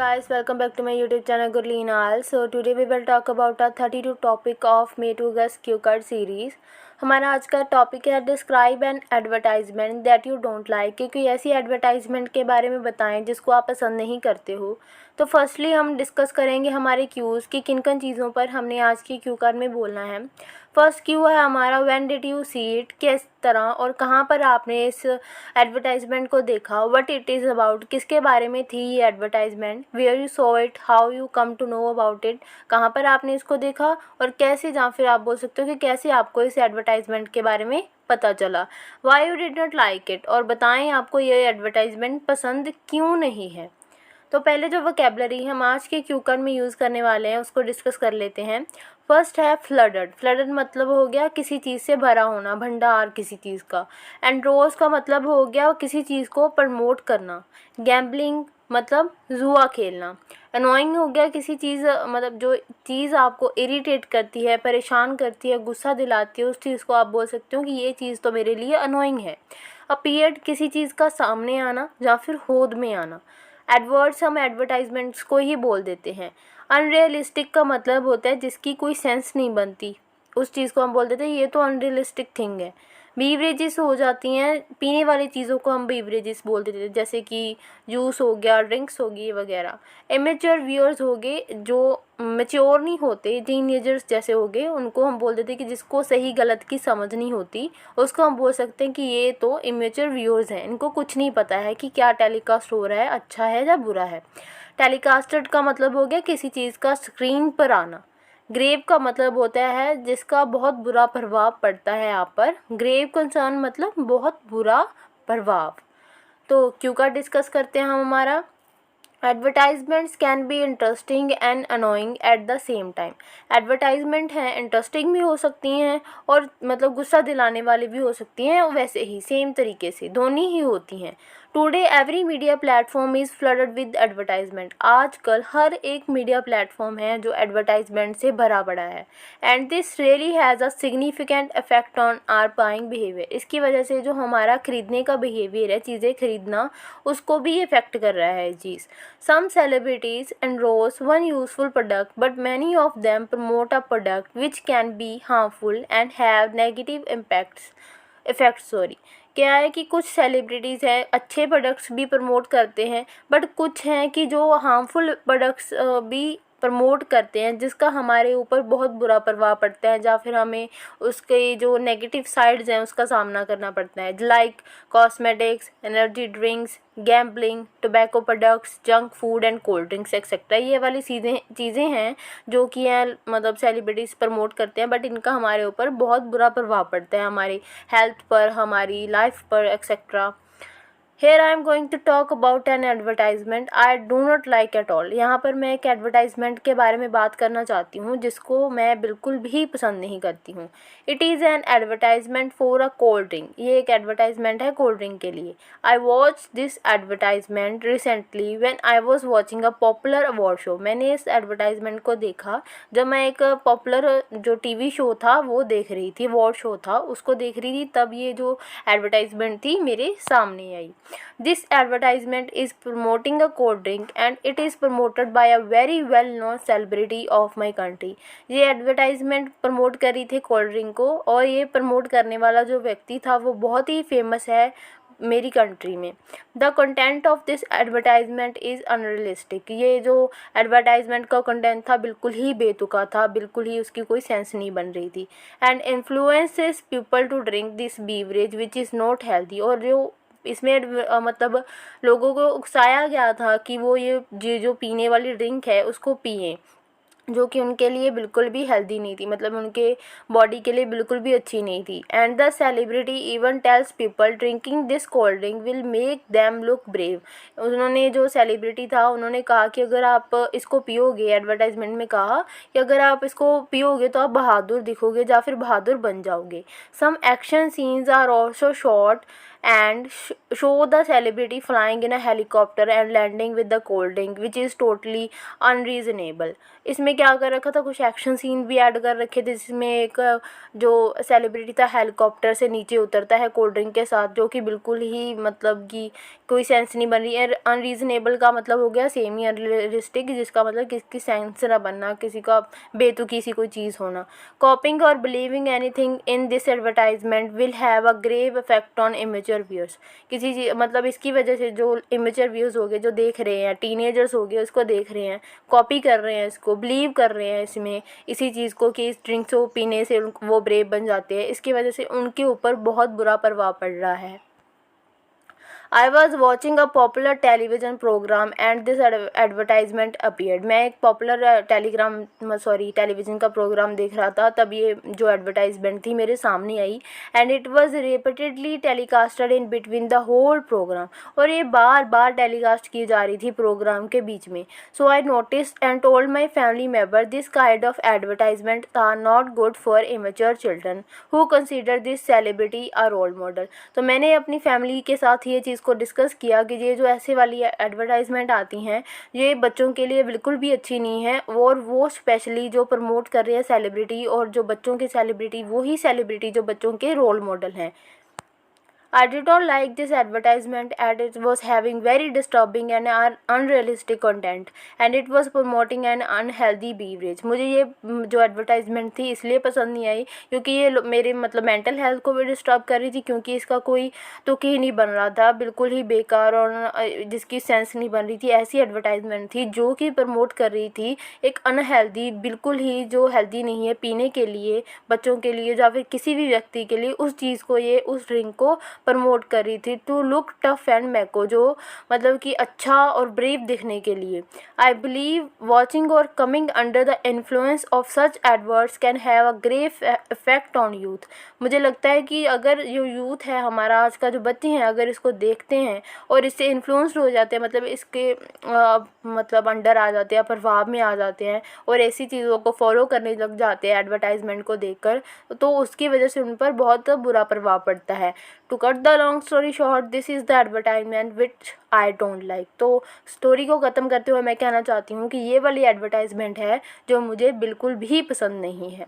guys, welcome back to my YouTube channel Gurleen Al. So today we will talk about a 32 topic of May to Guess Q Card series. हमारा आज का topic है describe an advertisement that you don't like, कि कोई ऐसी advertisement के बारे में बताएं जिसको आप पसंद नहीं करते हो। तो फर्स्टली हम डिस्कस करेंगे हमारे क्यूज़ कि किन किन चीज़ों पर हमने आज की क्यू कार्ड में बोलना है। फर्स्ट क्यू है हमारा when did you see it, किस तरह और कहाँ पर आपने इस एडवर्टाइजमेंट को देखा। व्हाट इट इज़ अबाउट, किसके बारे में थी ये advertisement. Where you saw it, how you come to know about it, कहाँ पर आपने इसको देखा और कैसे, या फिर आप बोल सकते हो कि कैसे आपको इस एडवर्टाइजमेंट के बारे में पता चला। Why you did not like it, और बताएं आपको ये एडवर्टाइजमेंट पसंद क्यों नहीं है। तो पहले जो वोकैबुलरी हम आज के क्यू कार्ड में यूज़ करने वाले हैं उसको डिस्कस कर लेते हैं। फर्स्ट है फ्लडड। फ्लडड मतलब हो गया किसी चीज़ से भरा होना, भंडार किसी चीज़ का। एंड्रोस का मतलब हो गया किसी चीज़ को प्रमोट करना। गैम्बलिंग मतलब जुआ खेलना। अनोइंग हो गया किसी चीज़, मतलब जो चीज़ आपको इरिटेट करती है, परेशान करती है, गुस्सा दिलाती है, उस चीज़ को आप बोल सकते हो कि ये चीज़ तो मेरे लिए अनोइंग है। अपीयर्ड किसी चीज़ का सामने आना या फिर होद में आना। एडवर्ड्स हम एडवर्टाइजमेंट्स को ही बोल देते हैं। अनरियलिस्टिक का मतलब होता है जिसकी कोई सेंस नहीं बनती, उस चीज़ को हम बोल देते हैं ये तो अनरियलिस्टिक थिंग है। बीवरेजेस हो जाती हैं, पीने वाली चीज़ों को हम बीवरेजेस बोल देते हैं, जैसे कि जूस हो गया, ड्रिंक्स होगी वगैरह। इमेच्योर व्यूअर्स हो गए, जो मेच्योर नहीं होते, टीनेजर्स जैसे हो गए, उनको हम बोल देते हैं कि जिसको सही गलत की समझ नहीं होती, उसको हम बोल सकते हैं कि ये तो इमेच्योर व्यूअर्स हैं, इनको कुछ नहीं पता है कि क्या टेलीकास्ट हो रहा है, अच्छा है या बुरा है। टेलीकास्टेड का मतलब हो गया किसी चीज़ का स्क्रीन पर आना। ग्रेव का मतलब होता है जिसका बहुत बुरा प्रभाव पड़ता है आप पर। ग्रेव कंसर्न मतलब बहुत बुरा प्रभाव। तो क्यू का डिस्कस करते हैं हम हमारा। Advertisements can be interesting and annoying at the same time. Advertisement हैं इंटरेस्टिंग भी हो सकती हैं और मतलब गुस्सा दिलाने वाली भी हो सकती हैं, वैसे ही सेम तरीके से दोनों ही होती हैं। Today every media platform is flooded with advertisement. आजकल हर एक मीडिया प्लेटफॉर्म है जो एडवर्टाइजमेंट से भरा पड़ा है। And this really has a significant effect on our buying behaviour. इसकी वजह से जो हमारा खरीदने का बिहेवियर है, चीज़ें खरीदना, उसको भी इफेक्ट कर रहा है चीज़। Some celebrities endorse one useful product, but many of them promote a product which can be harmful and have negative effects. क्या है कि कुछ सेलिब्रिटीज़ हैं अच्छे प्रोडक्ट्स भी प्रमोट करते हैं, बट कुछ हैं कि जो हार्मफुल प्रोडक्ट्स भी प्रमोट करते हैं, जिसका हमारे ऊपर बहुत बुरा प्रभाव पड़ता है, या फिर हमें उसके जो नेगेटिव साइड्स हैं उसका सामना करना पड़ता है। Like cosmetics, energy drinks, gambling, tobacco products, junk food and cold drinks etcetera. ये वाली चीज़ें हैं जो कि हैं मतलब सेलिब्रिटीज़ प्रमोट करते हैं, बट इनका हमारे ऊपर बहुत बुरा प्रभाव पड़ता है, हमारी हेल्थ पर, हमारी लाइफ पर etcetera. Here I am going to talk about an advertisement I do not like at all. यहाँ पर मैं एक एडवर्टाइजमेंट के बारे में बात करना चाहती हूँ जिसको मैं बिल्कुल भी पसंद नहीं करती हूँ। It is an advertisement for a cold drink. ये एक एडवर्टाइजमेंट है कोल्ड ड्रिंक के लिए। I watch this advertisement recently when I was watching a popular award show. मैंने इस एडवर्टाइजमेंट को देखा जब मैं एक पॉपुलर जो टीवी शो था वो देख रही थी, अवार्ड शो था उसको देख रही थी, तब ये जो एडवर्टाइजमेंट थी मेरे सामने आई। This advertisement is promoting a cold drink and it is promoted by a very well known celebrity of my country. ये एडवर्टाइजमेंट प्रमोट करी थी कोल्ड ड्रिंक को, और ये प्रमोट करने वाला जो व्यक्ति था वो बहुत ही फेमस है मेरी कंट्री में। The content of this advertisement is unrealistic. ये जो एडवर्टाइजमेंट का कंटेंट था बिल्कुल ही बेतुका था, बिल्कुल ही उसकी कोई सेंस नहीं बन रही थी। And influences people to drink this beverage which is not healthy. और जो इसमें मतलब लोगों को उकसाया गया था कि वो ये जो पीने वाली ड्रिंक है उसको पिएं, जो कि उनके लिए बिल्कुल भी हेल्दी नहीं थी, मतलब उनके बॉडी के लिए बिल्कुल भी अच्छी नहीं थी। And the celebrity even tales people drinking this cold drink will make them look brave. उन्होंने जो सेलिब्रिटी था उन्होंने कहा कि अगर आप इसको पियोगे, एडवर्टाइजमेंट में कहा कि अगर आप इसको पियोगे तो आप बहादुर दिखोगे या फिर बहादुर बन जाओगे। Some action scenes are also shot and show the celebrity flying in a helicopter and landing with the cold drink which is totally unreasonable। इसमें क्या कर रखा था, कुछ एक्शन सीन भी ऐड कर रखे थे जिसमें एक जो सेलिब्रिटी था हेलीकॉप्टर से नीचे उतरता है कोल्ड ड्रिंक के साथ, जो कि बिल्कुल ही मतलब कि कोई सेंस नहीं बन रही है। अनरीज़नेबल का मतलब हो गया सेमी अनरियलिस्टिक, जिसका मतलब किसी सेंस ना बनना, किसी का बेतुकी सी कोई चीज़ होना। कॉपिंग और believing anything in this advertisement will have a grave effect on immature viewers. किसी चीज़ मतलब इसकी वजह से जो इमेच्योर व्यूअर्स हो गए, जो देख रहे हैं, टीनेजर्स हो गए, उसको देख रहे हैं, कॉपी कर रहे हैं, इसको बिलीव कर रहे हैं इसमें, इसी चीज़ को कि इस ड्रिंक्स को पीने से वो ब्रेव बन जाते हैं, इसकी वजह से उनके ऊपर बहुत बुरा प्रभाव पड़ रहा है। I was watching a popular television program and this advertisement appeared। मैं एक पॉपुलर टेलीविज़न का प्रोग्राम देख रहा था, तब ये जो एडवर्टाइजमेंट थी मेरे सामने आई। And it was repeatedly telecasted in between the whole program, और ये बार बार टेलीकास्ट की जा रही थी प्रोग्राम के बीच में। So I noticed and told my family member this kind of advertisement are not good for immature children who consider this celebrity a role model. तो मैंने अपनी फैमिली के साथ ये चीज़ को डिस्कस किया कि ये जो ऐसे वाली एडवर्टाइजमेंट आती हैं ये बच्चों के लिए बिल्कुल भी अच्छी नहीं है, और वो स्पेशली जो प्रमोट कर रहे हैं सेलिब्रिटी, और जो बच्चों के सेलिब्रिटी वही सेलिब्रिटी जो बच्चों के रोल मॉडल हैं। I did not like this advertisement as it was having very disturbing and unrealistic content and it was promoting an unhealthy beverage। मुझे ये जो एडवर्टाइजमेंट थी इसलिए पसंद नहीं आई क्योंकि ये मेरे मतलब मेंटल हेल्थ को भी डिस्टर्ब कर रही थी, क्योंकि इसका कोई तुक ही नहीं बन रहा था, बिल्कुल ही बेकार और जिसकी सेंस नहीं बन रही थी। ऐसी एडवर्टाइजमेंट थी जो कि प्रमोट कर रही थी एक अनहेल्दी, बिल्कुल ही जो हेल्दी नहीं है पीने के लिए, बच्चों के लिए या फिर किसी भी व्यक्ति के लिए, उस चीज़ को ये उस ड्रिंक को प्रमोट कर रही थी to look tough and macho, जो मतलब कि अच्छा और ब्रेव दिखने के लिए। आई बिलीव वॉचिंग और coming under the influence of such adverts can have a grave effect on youth. मुझे लगता है कि अगर जो यूथ है हमारा, आज का जो बच्चे हैं, अगर इसको देखते हैं और इससे इन्फ्लुएंस्ड हो जाते हैं, मतलब इसके मतलब अंडर आ जाते हैं, प्रभाव में आ जाते हैं और ऐसी चीज़ों को फॉलो करने लग जाते हैं एडवर्टाइजमेंट को देखकर, तो उसकी वजह से उन पर बहुत बुरा प्रभाव पड़ता है। To cut the long story short, this is the advertisement which I don't like. तो स्टोरी को ख़त्म करते हुए मैं कहना चाहती हूँ कि ये वाली एडवर्टाइजमेंट है जो मुझे बिल्कुल भी पसंद नहीं है।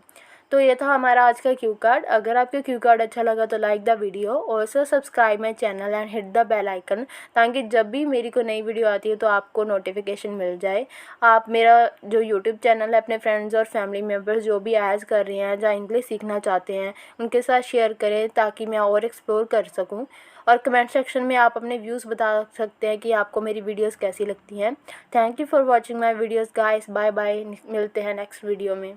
तो ये था हमारा आज का क्यू कार्ड। अगर आपको क्यू कार्ड अच्छा लगा तो like the video, also subscribe my channel and hit the bell icon, ताकि जब भी मेरी कोई नई वीडियो आती है तो आपको नोटिफिकेशन मिल जाए। आप मेरा जो यूट्यूब चैनल है अपने फ्रेंड्स और फैमिली मेम्बर्स जो भी ऐज कर रहे हैं या इंग्लिश सीखना चाहते हैं उनके साथ शेयर करें, ताकि मैं और एक्सप्लोर कर सकूँ। और कमेंट सेक्शन में आप अपने व्यूज़ बता सकते हैं कि आपको मेरी वीडियोस कैसी लगती हैं। Thank you for watching my videos guys. Bye bye, मिलते हैं नेक्स्ट वीडियो में।